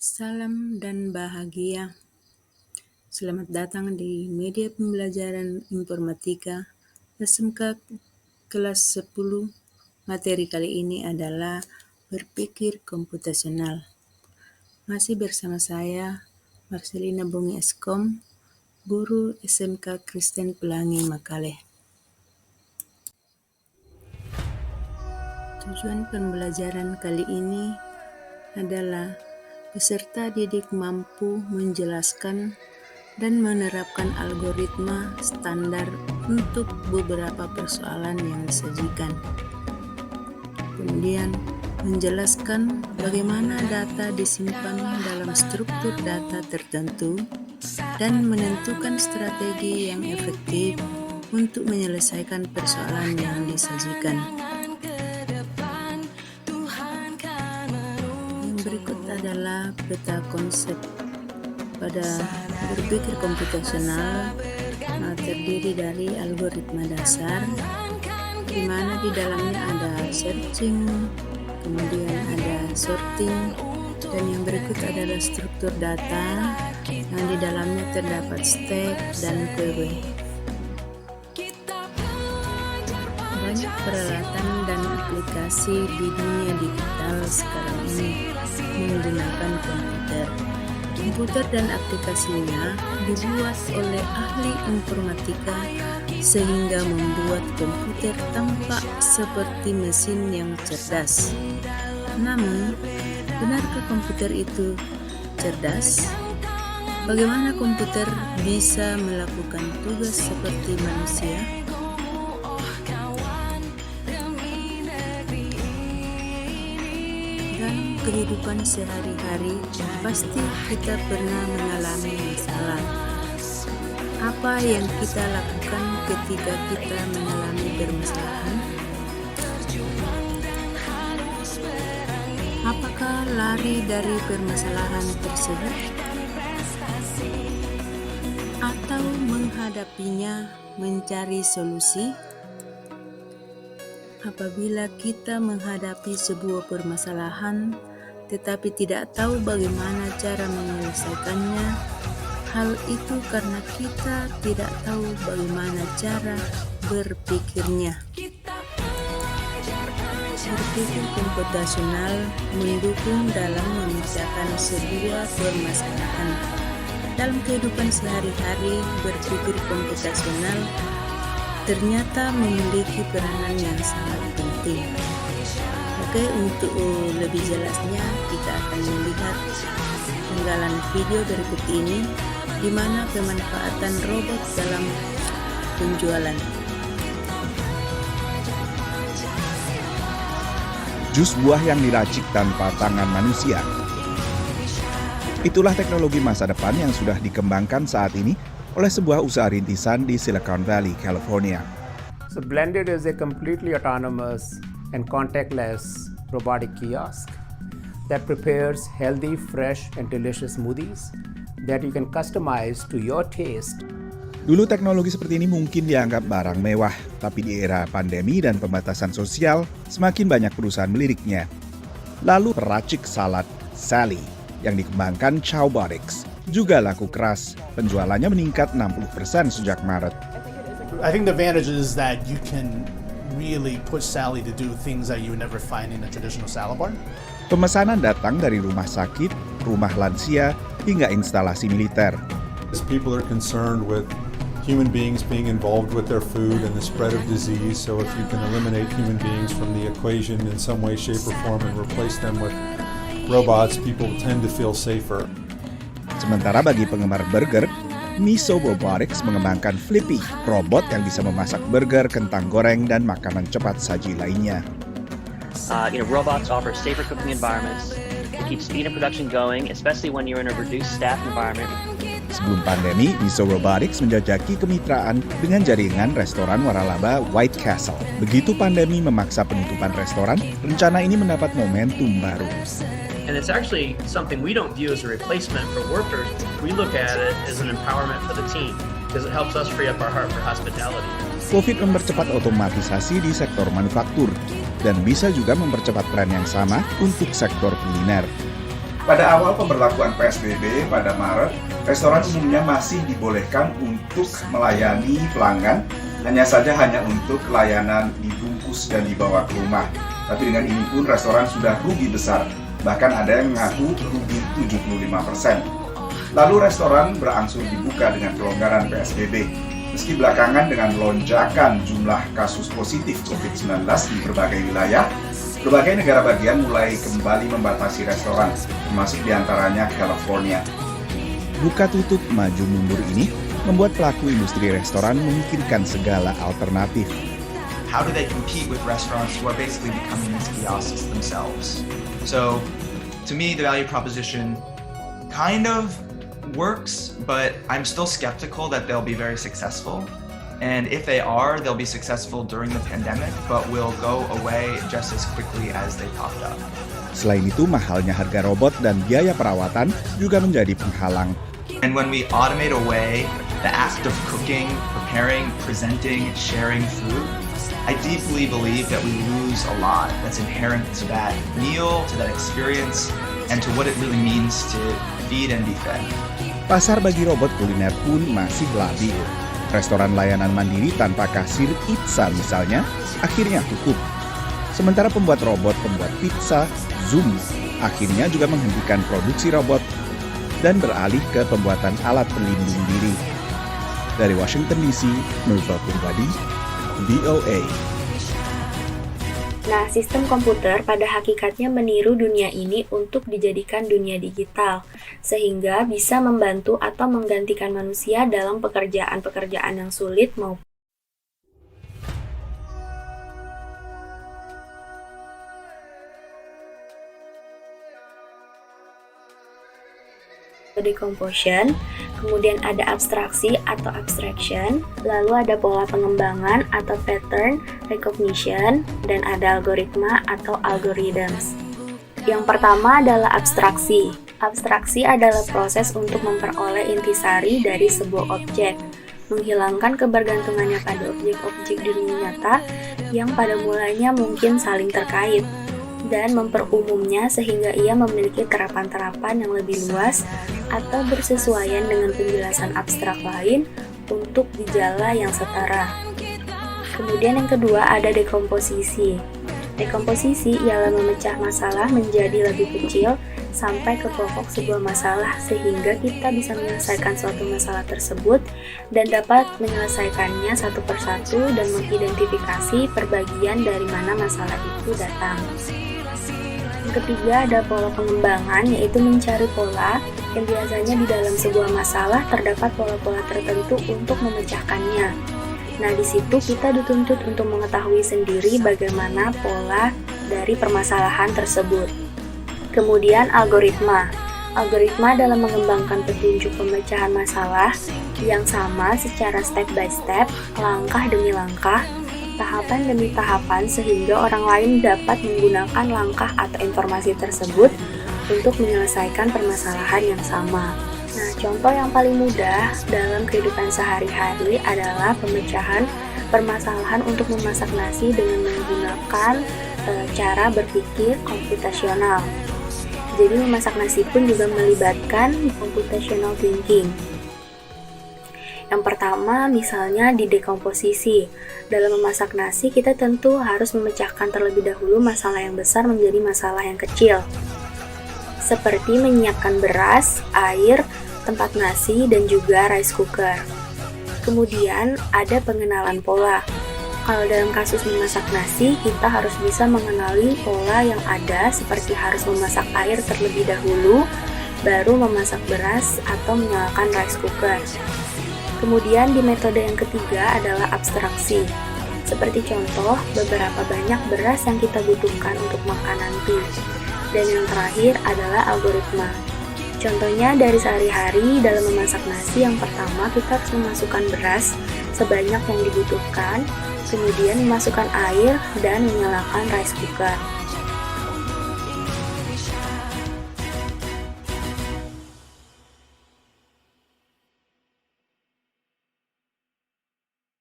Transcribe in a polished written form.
Salam dan bahagia. Selamat datang di media pembelajaran informatika SMK kelas 10. Materi kali ini adalah berpikir komputasional. Masih bersama saya, Marcelina Bungi Eskom, guru SMK Kristen Pelangi Makale. Tujuan pembelajaran kali ini adalah peserta didik mampu menjelaskan dan menerapkan algoritma standar untuk beberapa persoalan yang disajikan. Kemudian, menjelaskan bagaimana data disimpan dalam struktur data tertentu dan menentukan strategi yang efektif untuk menyelesaikan persoalan yang disajikan. Berikut adalah peta konsep pada berpikir komputasional terdiri dari algoritma dasar, di mana di dalamnya ada searching, kemudian ada sorting, dan yang berikut adalah struktur data yang di dalamnya terdapat stack dan query. Banyak peralatan dan aplikasi di dunia digital sekarang ini menggunakan komputer. Komputer dan aplikasinya dibuat oleh ahli informatika sehingga membuat komputer tampak seperti mesin yang cerdas. Namun, benarkah komputer itu cerdas? Bagaimana komputer bisa melakukan tugas seperti manusia? Dalam kehidupan sehari-hari, pasti kita pernah mengalami masalah. Apa yang kita lakukan ketika kita mengalami permasalahan? Apakah lari dari permasalahan tersebut? Atau menghadapinya, mencari solusi? Apabila kita menghadapi sebuah permasalahan, tetapi tidak tahu bagaimana cara menyelesaikannya, hal itu karena kita tidak tahu bagaimana cara berpikirnya. Berpikir komputasional mendukung dalam memecahkan sebuah permasalahan. Dalam kehidupan sehari-hari, berpikir komputasional ternyata memiliki peranan yang sangat penting. Oke, untuk lebih jelasnya kita akan melihat penggalan video berikut ini, di mana pemanfaatan robot dalam penjualan. Jus buah yang diracik tanpa tangan manusia. Itulah teknologi masa depan yang sudah dikembangkan saat ini oleh sebuah usaha rintisan di Silicon Valley, California. So Blended is a completely autonomous and contactless robotic kiosk that prepares healthy, fresh, and delicious smoothies that you can customize to your taste. Dulu teknologi seperti ini mungkin dianggap barang mewah, tapi di era pandemi dan pembatasan sosial, semakin banyak perusahaan meliriknya. Lalu peracik salad Sally yang dikembangkan Chowbotics juga laku keras. Penjualannya meningkat 60% sejak Maret. I think the advantage is that you can really push Sally to do things that you would never find in a traditional salad bar. Pemesanan datang dari rumah sakit, rumah lansia, hingga instalasi militer. People are concerned with human beings being involved with their food and the spread of disease, so if you can eliminate human beings from the equation in some way, shape, or form and replace them with robots, people tend to feel safer. Sementara bagi penggemar burger, Miso Robotics mengembangkan Flippy, robot yang bisa memasak burger, kentang goreng, dan makanan cepat saji lainnya. Robots offer safer cooking environments. They keep speed and production going, especially when you're in a reduced staff environment. Sebelum pandemi, Miso Robotics menjajaki kemitraan dengan jaringan restoran waralaba White Castle. Begitu pandemi memaksa penutupan restoran, rencana ini mendapat momentum baru. And it's actually something we don't view as a replacement for workers. We look at it as an empowerment for the team because it helps us free up our heart for hospitality. COVID mempercepat otomatisasi di sektor manufaktur dan bisa juga mempercepat tren yang sama untuk sektor kuliner. Pada awal pemberlakuan PSBB pada Maret, restoran umumnya masih dibolehkan untuk melayani pelanggan, hanya untuk layanan dibungkus dan dibawa ke rumah. Tapi dengan ini pun restoran sudah rugi besar, bahkan ada yang mengaku rugi 75%. Lalu restoran berangsur dibuka dengan pelonggaran PSBB. Meski belakangan dengan lonjakan jumlah kasus positif COVID-19 di berbagai wilayah, berbagai negara bagian mulai kembali membatasi restoran, termasuk diantaranya California. Buka tutup maju mundur ini membuat pelaku industri restoran memikirkan segala alternatif. How do they compete with restaurants who are basically becoming these kiosks themselves? So, to me, the value proposition kind of works, but I'm still skeptical that they'll be very successful. And if they are, they'll be successful during the pandemic, but will go away just as quickly as they popped up. Selain itu, mahalnya harga robot dan biaya perawatan juga menjadi penghalang. And when we automate away the act of cooking, preparing, presenting, sharing food, I deeply believe that we lose a lot that's inherent to that meal, to that experience, and to what it really means to feed and be fed. Pasar bagi robot kuliner pun masih labil. Restoran layanan mandiri tanpa kasir pizza misalnya, akhirnya tutup. Sementara pembuat robot pembuat pizza, Zoom, akhirnya juga menghentikan produksi robot dan beralih ke pembuatan alat pelindung diri. Dari Washington DC, Nurul Purbadi, VOA. Nah, sistem komputer pada hakikatnya meniru dunia ini untuk dijadikan dunia digital, sehingga bisa membantu atau menggantikan manusia dalam pekerjaan-pekerjaan yang sulit maupun decomposition, kemudian ada abstraksi atau abstraction, lalu ada pola pengembangan atau pattern recognition, dan ada algoritma atau algorithms. Yang pertama adalah abstraksi. Abstraksi adalah proses untuk memperoleh intisari dari sebuah objek, menghilangkan kebergantungannya pada objek-objek di dunia nyata yang pada mulanya mungkin saling terkait, dan memperumumnya sehingga ia memiliki terapan-terapan yang lebih luas atau bersesuaian dengan penjelasan abstrak lain untuk gejala yang setara. Kemudian yang kedua ada dekomposisi. Dekomposisi ialah memecah masalah menjadi lebih kecil sampai ke pokok sebuah masalah sehingga kita bisa menyelesaikan suatu masalah tersebut dan dapat menyelesaikannya satu persatu dan mengidentifikasi perbagian dari mana masalah itu datang. Yang ketiga ada pola pengembangan, yaitu mencari pola yang biasanya di dalam sebuah masalah terdapat pola-pola tertentu untuk memecahkannya. Nah, di situ kita dituntut untuk mengetahui sendiri bagaimana pola dari permasalahan tersebut. Kemudian algoritma. Algoritma dalam mengembangkan petunjuk pemecahan masalah yang sama secara step by step, langkah demi langkah, tahapan demi tahapan sehingga orang lain dapat menggunakan langkah atau informasi tersebut untuk menyelesaikan permasalahan yang sama. Nah, contoh yang paling mudah dalam kehidupan sehari-hari adalah pemecahan permasalahan untuk memasak nasi dengan menggunakan cara berpikir komputasional. Jadi memasak nasi pun juga melibatkan computational thinking. Yang pertama, misalnya di dekomposisi. Dalam memasak nasi, kita tentu harus memecahkan terlebih dahulu masalah yang besar menjadi masalah yang kecil. Seperti menyiapkan beras, air, tempat nasi, dan juga rice cooker. Kemudian, ada pengenalan pola. Kalau dalam kasus memasak nasi, kita harus bisa mengenali pola yang ada seperti harus memasak air terlebih dahulu, baru memasak beras atau menyalakan rice cooker. Kemudian di metode yang ketiga adalah abstraksi. Seperti contoh, beberapa banyak beras yang kita butuhkan untuk makan nanti. Dan yang terakhir adalah algoritma. Contohnya dari sehari-hari dalam memasak nasi, yang pertama kita harus memasukkan beras sebanyak yang dibutuhkan, kemudian memasukkan air dan menyalakan rice cooker.